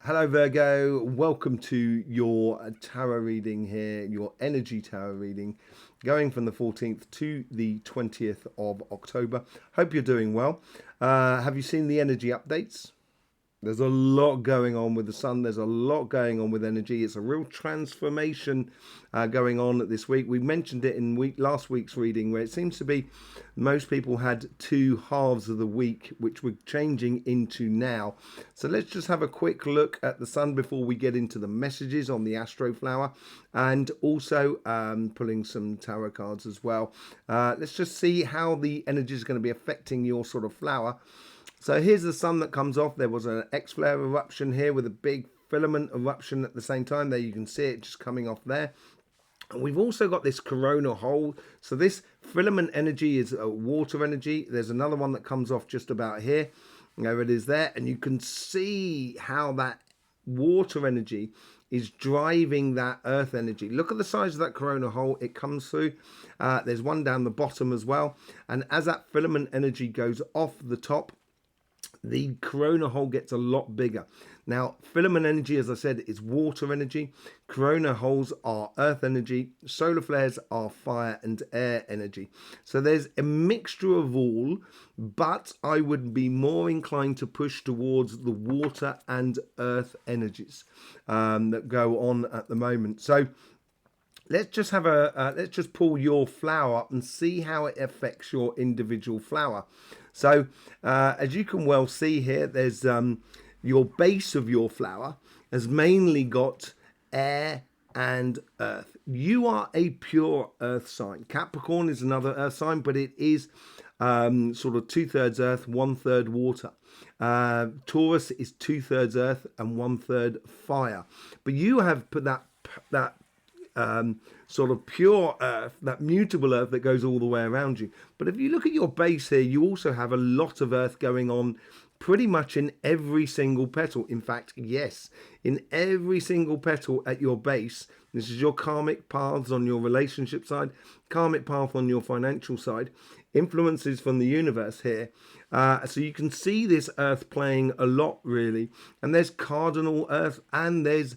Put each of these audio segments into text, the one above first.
Hello, Virgo. Welcome to your tarot reading here, your energy tarot reading, going from the 14th to the 20th of October. Hope you're doing well. Have you seen the energy updates? There's a lot going on with the sun. There's a lot going on with energy. It's a real transformation going on this week. We mentioned it in last week's reading, where it seems to be most people had two halves of the week, which we're changing into now. So let's just have a quick look at the sun before we get into the messages on the Astroflower, and also pulling some tarot cards as well. Let's just see how the energy is going to be affecting your sort of flower. So here's the sun that comes off. There was an X-flare eruption here with a big filament eruption at the same time. There you can see it just coming off there. And we've also got this corona hole. So this filament energy is a water energy. There's another one that comes off just about here. There it is there. And you can see how that water energy is driving that earth energy. Look at the size of that corona hole it comes through. There's one down the bottom as well. And as that filament energy goes off the top, the corona hole gets a lot bigger. Now, filament energy, as I said, is water energy. Corona holes are earth energy. Solar flares are fire and air energy. So there's a mixture of all, but I would be more inclined to push towards the water and earth energies that go on at the moment. So let's just have let's just pull your flower up and see how it affects your individual flower. So as you can well see here, there's your base of your flower has mainly got air and earth. You are a pure earth sign. Capricorn is another earth sign, but it is sort of 2/3 earth, 1/3 water. Taurus is 2/3 earth and 1/3 fire. But you have put that sort of pure earth, that mutable earth that goes all the way around you. But if you look at your base here, you also have a lot of earth going on pretty much in every single petal. In fact, yes, in every single petal at your base. This is your karmic paths on your relationship side, karmic path on your financial side, influences from the universe here. So you can see this earth playing a lot, really. And there's cardinal earth, and there's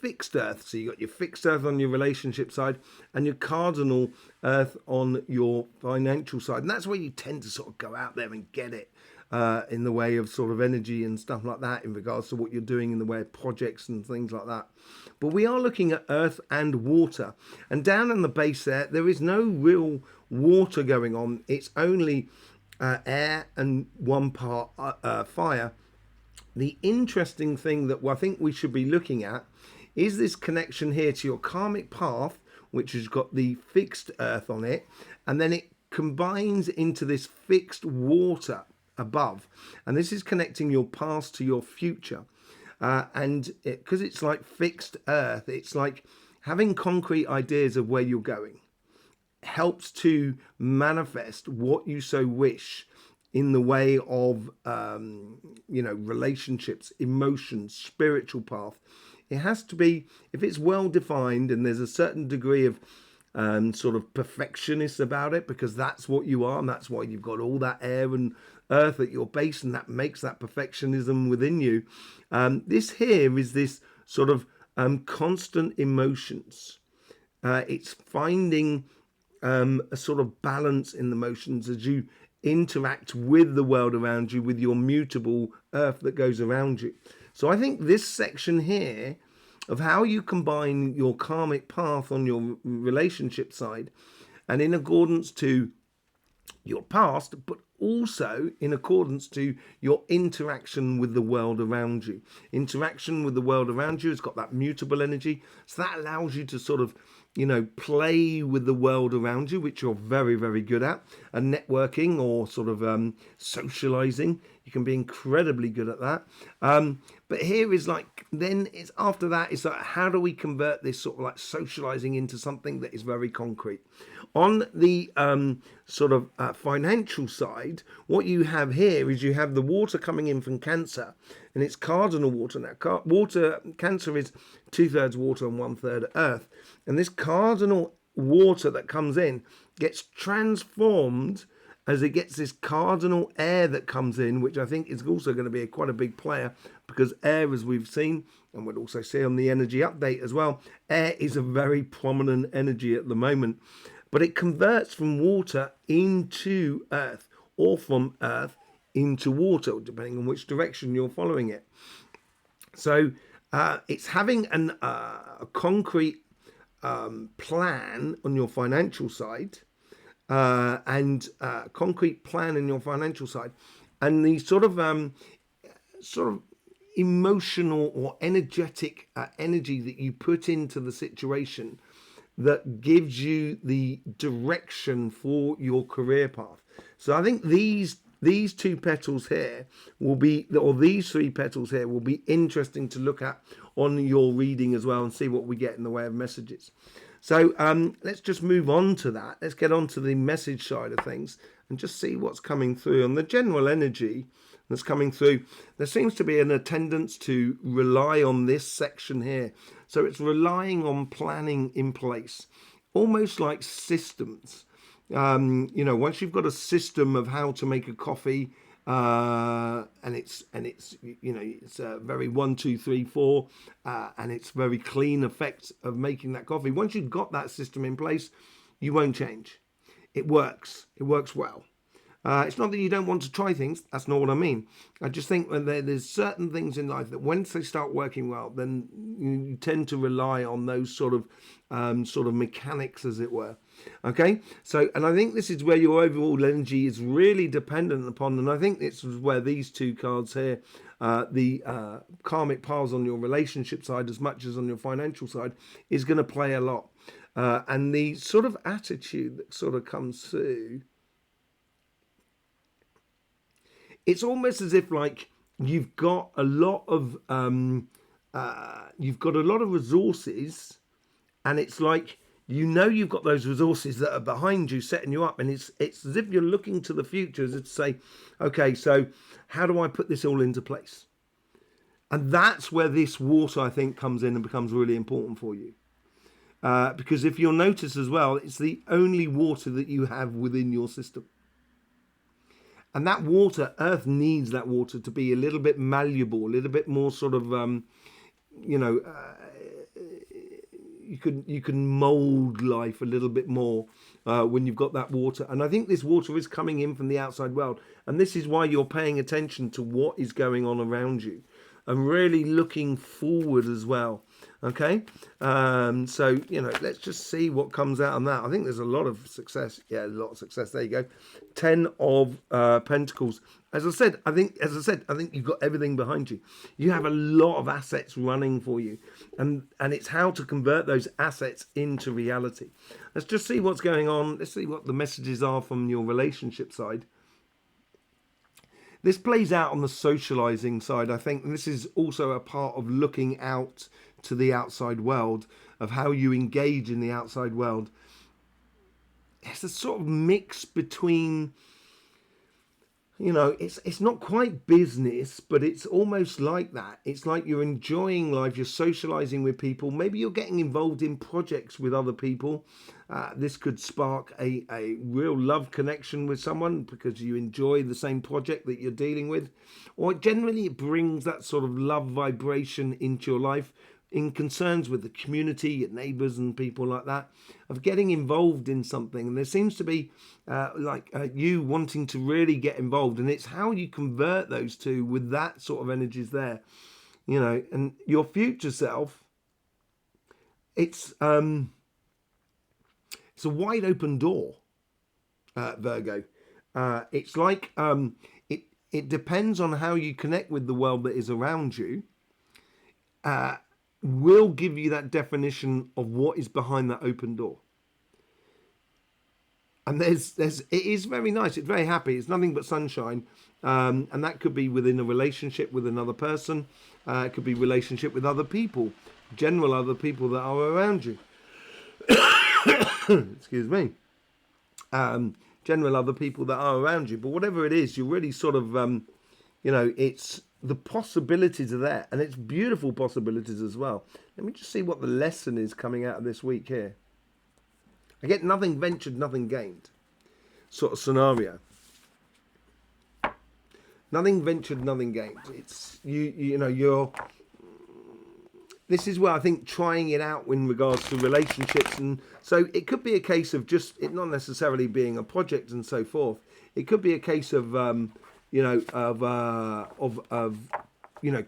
fixed earth. So you got your fixed earth on your relationship side and your cardinal earth on your financial side. And that's where you tend to sort of go out there and get it in the way of sort of energy and stuff like that in regards to what you're doing in the way of projects and things like that. But we are looking at earth and water. And down on the base there is no real water going on. It's only air and one part fire. The interesting thing that I think we should be looking at is this connection here to your karmic path, which has got the fixed earth on it, and then it combines into this fixed water above. And this is connecting your past to your future. And because it's like fixed earth, it's like having concrete ideas of where you're going. Helps to manifest what you so wish in the way of relationships, emotions, spiritual path. It has to be, if it's well defined and there's a certain degree of sort of perfectionist about it, because that's what you are, and that's why you've got all that air and earth at your base, and that makes that perfectionism within you. This here is this sort of constant emotions. It's finding a sort of balance in the emotions as you interact with the world around you, with your mutable earth that goes around you. So I think this section here of how you combine your karmic path on your relationship side, and in accordance to your past, but also in accordance to your interaction with the world around you. Interaction with the world around you has got that mutable energy, so that allows you to sort of play with the world around you, which you're very, very good at. And networking or sort of socializing, you can be incredibly good at that. But here is like, then it's after that, it's like, how do we convert this sort of like socializing into something that is very concrete? On the sort of financial side, what you have here is you have the water coming in from Cancer, and it's cardinal water. Now, Cancer is 2/3 water and 1/3 earth. And this cardinal water that comes in gets transformed as it gets this cardinal air that comes in, which I think is also going to be quite a big player, because air, as we've seen, and we'll also see on the energy update as well, air is a very prominent energy at the moment. But it converts from water into earth, or from earth into water, depending on which direction you're following it. So it's having a concrete plan on your financial side, and concrete plan in your financial side, and the sort of emotional or energetic energy that you put into the situation that gives you the direction for your career path. So I think these two petals here will be, or these three petals here will be interesting to look at on your reading as well, and see what we get in the way of messages. So let's just move on to that. Let's get on to the message side of things and just see what's coming through on the general energy that's coming through. There seems to be an tendency to rely on this section here. So it's relying on planning in place, almost like systems. Once you've got a system of how to make a coffee, and it's very 1, 2, 3, 4, and it's very clean effect of making that coffee. Once you've got that system in place, you won't change. It works well. It's not that you don't want to try things. That's not what I mean. I just think that there's certain things in life that once they start working well, then you tend to rely on those sort of mechanics, as it were. Okay, so, and I think this is where your overall energy is really dependent upon, and I think this is where these two cards here, the karmic piles on your relationship side as much as on your financial side, is going to play a lot. And the sort of attitude that sort of comes through, it's almost as if like you've got a lot of resources, and it's like, you've got those resources that are behind you, setting you up, and it's as if you're looking to the future, as if to say, okay, so how do I put this all into place? And that's where this water, I think, comes in and becomes really important for you. Because if you'll notice as well, it's the only water that you have within your system. And that water, Earth needs that water to be a little bit malleable, a little bit more sort of, you can mold life a little bit more when you've got that water. And I think this water is coming in from the outside world. And this is why you're paying attention to what is going on around you, and really looking forward as well. Okay, so let's just see what comes out on that. I think there's a lot of success. Yeah, a lot of success. There you go. 10 of Pentacles. As I said, I think you've got everything behind you. You have a lot of assets running for you, and it's how to convert those assets into reality. Let's just see what's going on. Let's see what the messages are from your relationship side. This plays out on the socializing side, I think, and this is also a part of looking out to the outside world, of how you engage in the outside world. It's a sort of mix between, it's not quite business, but it's almost like that. It's like you're enjoying life, you're socializing with people, maybe you're getting involved in projects with other people. This could spark a real love connection with someone because you enjoy the same project that you're dealing with, or generally it brings that sort of love vibration into your life, in concerns with the community, your neighbours and people like that, of getting involved in something. And there seems to be you wanting to really get involved, and it's how you convert those two with that sort of energies there, and your future self. It's a wide open door, Virgo. It's like it depends on how you connect with the world that is around you. Will give you that definition of what is behind that open door. And it is very nice. It's very happy. It's nothing but sunshine. And that could be within a relationship with another person. It could be relationship with other people, general other people that are around you. Excuse me. General other people that are around you. But whatever it is, you're really sort of, it's, the possibilities are there, and it's beautiful possibilities as well. Let me just see what the lesson is coming out of this week here. I get nothing ventured, nothing gained sort of scenario. Nothing ventured, nothing gained. It's you know you're. This is where I think trying it out in regards to relationships, and so it could be a case of just it not necessarily being a project and so forth. It could be a case of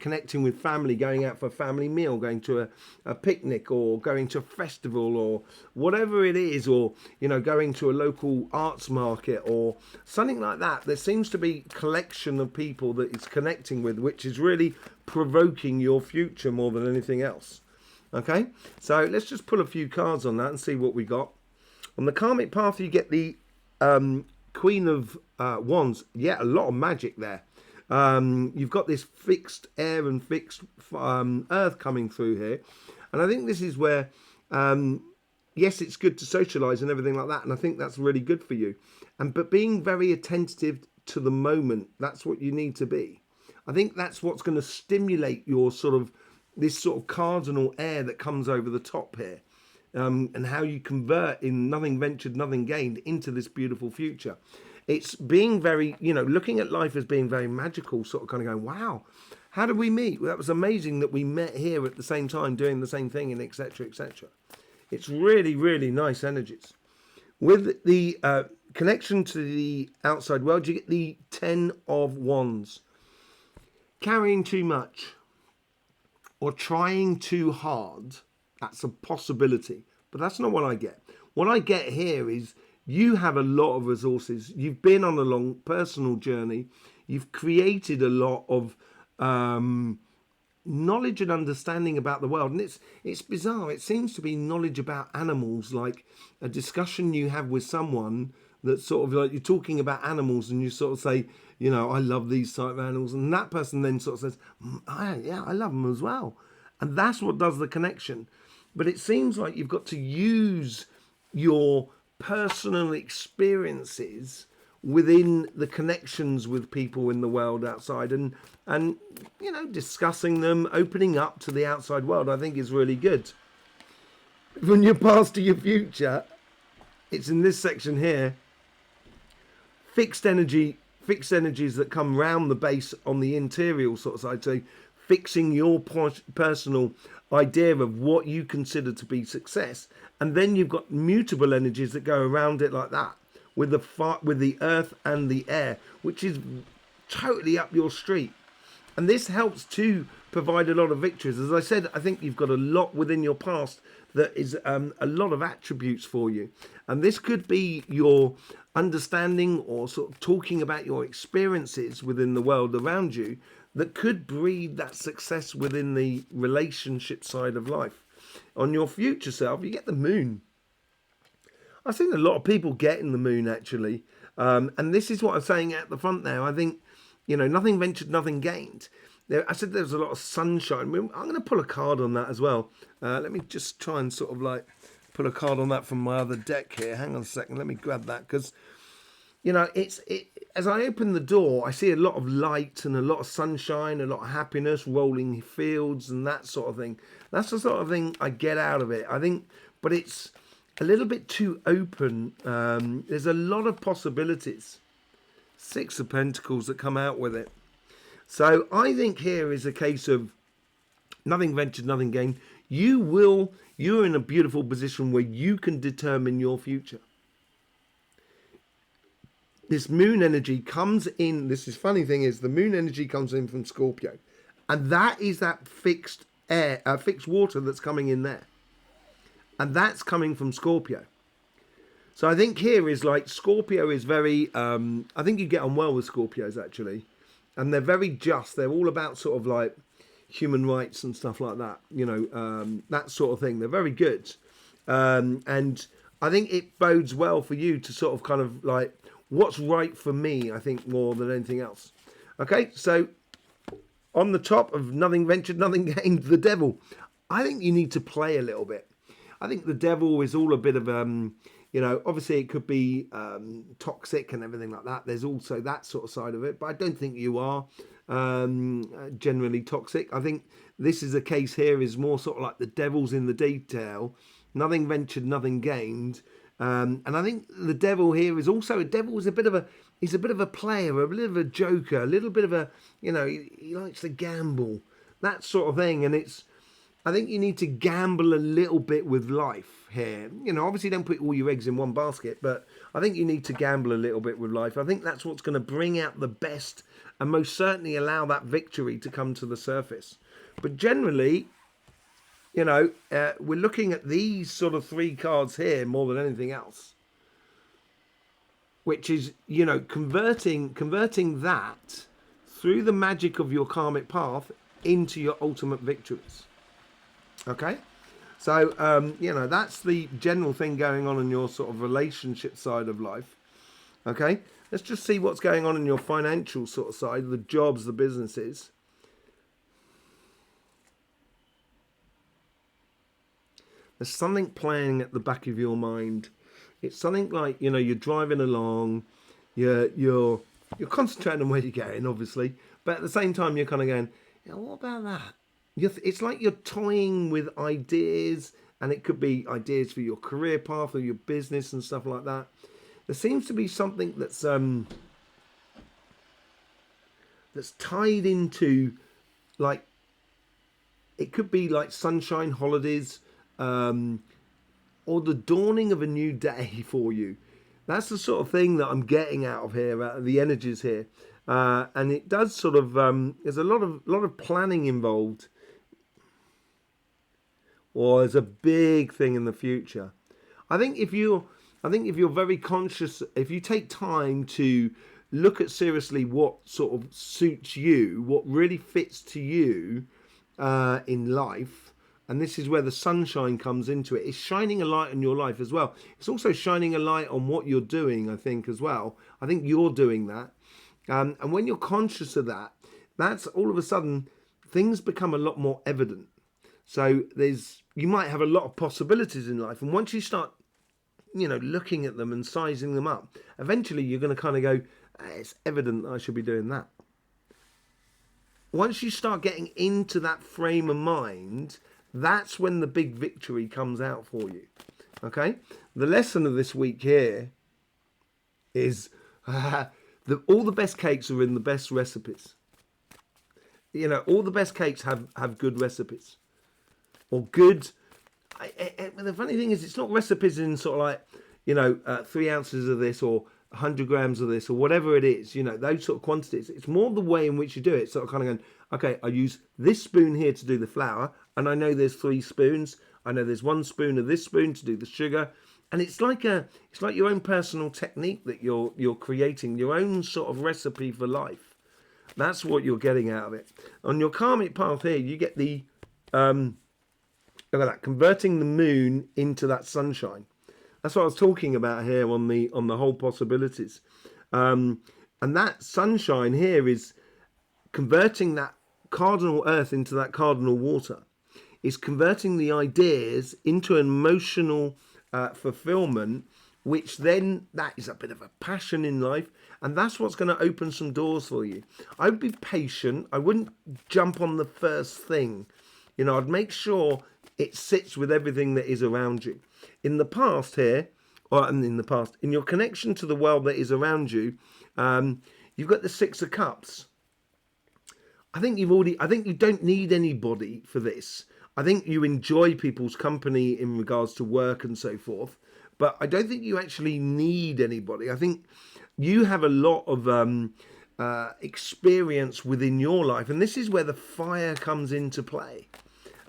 connecting with family, going out for a family meal, going to a picnic, or going to a festival, or whatever it is, or going to a local arts market or something like that. There seems to be a collection of people that it's connecting with, which is really provoking your future more than anything else. Okay, so let's just pull a few cards on that and see what we got. On the karmic path, you get the Queen of Wands. Yeah, a lot of magic there. You've got this fixed air and fixed earth coming through here. And I think this is where, yes, it's good to socialize and everything like that. And I think that's really good for you. But being very attentive to the moment, that's what you need to be. I think that's what's going to stimulate your this sort of cardinal air that comes over the top here. And how you convert in nothing ventured, nothing gained into this beautiful future. It's being very, looking at life as being very magical, sort of kind of going, wow, how did we meet? Well, that was amazing that we met here at the same time doing the same thing, and etc., etc. It's really, really nice energies. With the connection to the outside world, you get the 10 of Wands. Carrying too much or trying too hard, that's a possibility. But that's not what I get. What I get here is you have a lot of resources. You've been on a long personal journey. You've created a lot of knowledge and understanding about the world. And it's bizarre. It seems to be knowledge about animals, like a discussion you have with someone that's sort of like you're talking about animals and you sort of say, I love these type of animals. And that person then sort of says, yeah, I love them as well. And that's what does the connection. But it seems like you've got to use your personal experiences within the connections with people in the world outside and discussing them, opening up to the outside world, I think is really good. From your past to your future, it's in this section here. Fixed energies that come round the base on the interior sort of side. So fixing your personal idea of what you consider to be success, and then you've got mutable energies that go around it like that with the earth and the air, which is totally up your street. And this helps to provide a lot of victories. As I said, I think you've got a lot within your past that is a lot of attributes for you, and this could be your understanding or sort of talking about your experiences within the world around you that could breed that success within the relationship side of life. On your future self, you get the moon. I've seen a lot of people getting the moon, actually. And this is what I'm saying at the front there. I think, nothing ventured, nothing gained. I said there's a lot of sunshine. I'm going to pull a card on that as well. Let me just try and sort of like pull a card on that from my other deck here. Hang on a second. Let me grab that because, as I open the door, I see a lot of light and a lot of sunshine, a lot of happiness, rolling fields and that sort of thing. That's the sort of thing I get out of it, I think. But it's a little bit too open. There's a lot of possibilities. 6 of Pentacles that come out with it. So I think here is a case of nothing ventured, nothing gained. You're in a beautiful position where you can determine your future. This moon energy comes in. This is funny thing is the moon energy comes in from Scorpio, and that is that fixed air, fixed water that's coming in there, and that's coming from Scorpio. So I think here is like Scorpio is very. I think you get on well with Scorpios actually, and they're very just. They're all about sort of like human rights and stuff like that. That sort of thing. They're very good, and I think it bodes well for you to sort of kind of like. What's right for me, I think, more than anything else. Okay, so on the top of nothing ventured, nothing gained, the devil. I think you need to play a little bit. I think the devil is all a bit of, obviously it could be toxic and everything like that. There's also that sort of side of it, but I don't think you are generally toxic. I think this is a case here is more sort of like the devil's in the detail. Nothing ventured, nothing gained. And I think the devil here is also a devil is a bit of a he's a bit of a player, a bit of a joker, a little bit of a, he likes to gamble, that sort of thing. And I think you need to gamble a little bit with life here. Obviously don't put all your eggs in one basket, but I think you need to gamble a little bit with life. I think that's what's going to bring out the best and most certainly allow that victory to come to the surface. But generally, we're looking at these sort of 3 cards here more than anything else, which is, converting that through the magic of your karmic path into your ultimate victories. Okay? So, that's the general thing going on in your sort of relationship side of life. Okay? Let's just see what's going on in your financial sort of side, the jobs, the businesses. There's something playing at the back of your mind. It's something like, you're driving along, you're concentrating on where you're going, obviously, but at the same time you're kind of going, what about that? It's like you're toying with ideas, and it could be ideas for your career path or your business and stuff like that. There seems to be something that's tied into, like, it could be like sunshine, holidays, or the dawning of a new day for you. That's the sort of thing that I'm getting out of here, out of the energies here. And it does sort of, there's a lot of planning involved, or there's a big thing in the future. I think if you're very conscious, if you take time to look at seriously what sort of suits you, what really fits to you in life, and this is where the sunshine comes into it. It's shining a light on your life as well. It's also shining a light on what you're doing, I think, as well. I think you're doing that. And when you're conscious of that, that's all of a sudden, things become a lot more evident. So you might have a lot of possibilities in life. And once you start, looking at them and sizing them up, eventually you're going to kind of go, it's evident that I should be doing that. Once you start getting into that frame of mind, that's when the big victory comes out for you. Okay? The lesson of this week here is all the best cakes are in the best recipes. All the best cakes have good recipes. Or good... the funny thing is, it's not recipes in sort of like, 3 ounces of this or 100 grams of this or whatever it is, those sort of quantities. It's more the way in which you do it. Sort of kind of going, okay, I use this spoon here to do the flour, and I know there's 3 spoons. I know there's 1 spoon of this spoon to do the sugar. And it's like your own personal technique that you're creating, your own sort of recipe for life. That's what you're getting out of it. On your karmic path here, you get the look at that, converting the moon into that sunshine. That's what I was talking about here on the whole possibilities. And that sunshine here is converting that cardinal earth into that cardinal water. It's converting the ideas into an emotional fulfillment, which then that is a bit of a passion in life. And that's what's going to open some doors for you. I would be patient. I wouldn't jump on the first thing. I'd make sure it sits with everything that is around you. In the past here, in your connection to the world that is around you, you've got the 6 of Cups. I think you don't need anybody for this. I think you enjoy people's company in regards to work and so forth, but I don't think you actually need anybody. I think you have a lot of experience within your life, and this is where the fire comes into play.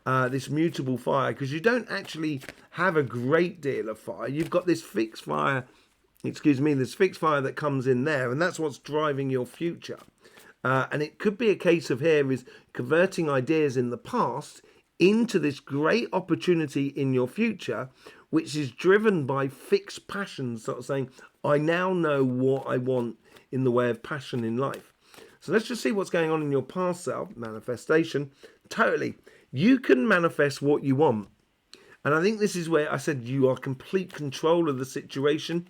This mutable fire, because you don't actually have a great deal of fire. You've got this fixed fire that comes in there, and that's what's driving your future. And it could be a case of here is converting ideas in the past into this great opportunity in your future, which is driven by fixed passions, sort of saying, I now know what I want in the way of passion in life. So let's just see what's going on in your past self, manifestation. Totally. You can manifest what you want. And I think this is where I said you are complete control of the situation.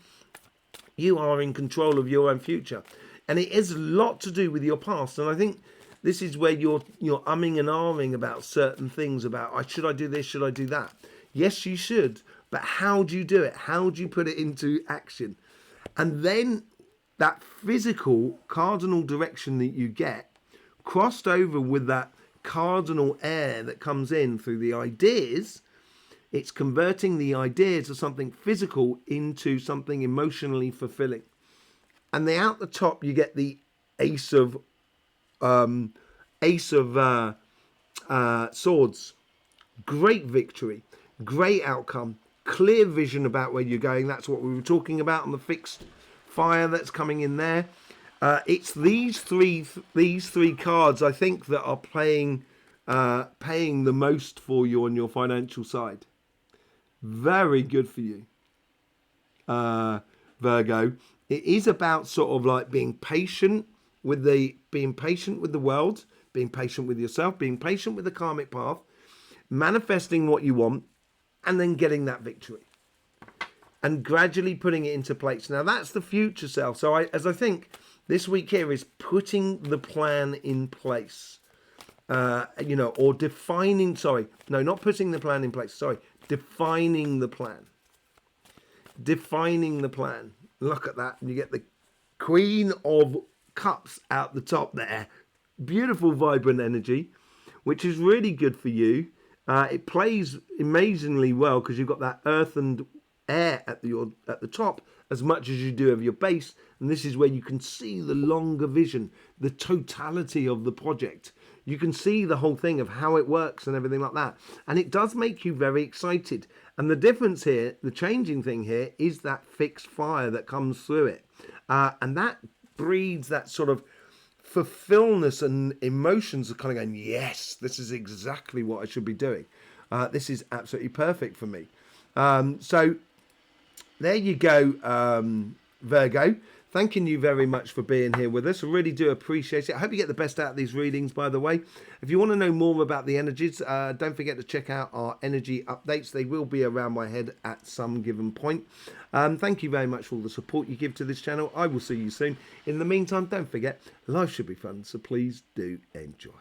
You are in control of your own future. And it has a lot to do with your past. And I think this is where you're umming and ahhing about certain things about, should I do this? Should I do that? Yes, you should. But how do you do it? How do you put it into action? And then that physical cardinal direction that you get crossed over with that cardinal air that comes in through the ideas. It's converting the ideas of something physical into something emotionally fulfilling. And then out the top, you get the ace of swords. Great victory, great outcome, clear vision about where you're going. That's what we were talking about on the fixed fire that's coming in there. It's these three cards, I think, that are paying the most for you on your financial side. Very good for you, Virgo. It is about sort of like being patient with the world, being patient with yourself, being patient with the karmic path, manifesting what you want, and then getting that victory, and gradually putting it into place. Now that's the future self. So I think this week here is putting the plan in place, or defining. Sorry, no, not putting the plan in place. Sorry, defining the plan. Defining the plan. Look at that. You get the Queen of Cups out the top there. Beautiful, vibrant energy, which is really good for you. It plays amazingly well because you've got that earth and air at the top as much as you do of your base, and this is where you can see the longer vision, the totality of the project. You can see the whole thing of how it works and everything like that, and it does make you very excited. And the difference here, the changing thing here, is that fixed fire that comes through it, and that breeds that sort of fulfillment, and emotions are kind of going, yes, this is exactly what I should be doing. This is absolutely perfect for me. So there you go, Virgo. Thanking you very much for being here with us. I really do appreciate it. I hope you get the best out of these readings, by the way. If you want to know more about the energies, don't forget to check out our energy updates. They will be around my head at some given point. Thank you very much for all the support you give to this channel. I will see you soon. In the meantime, don't forget, life should be fun, so please do enjoy.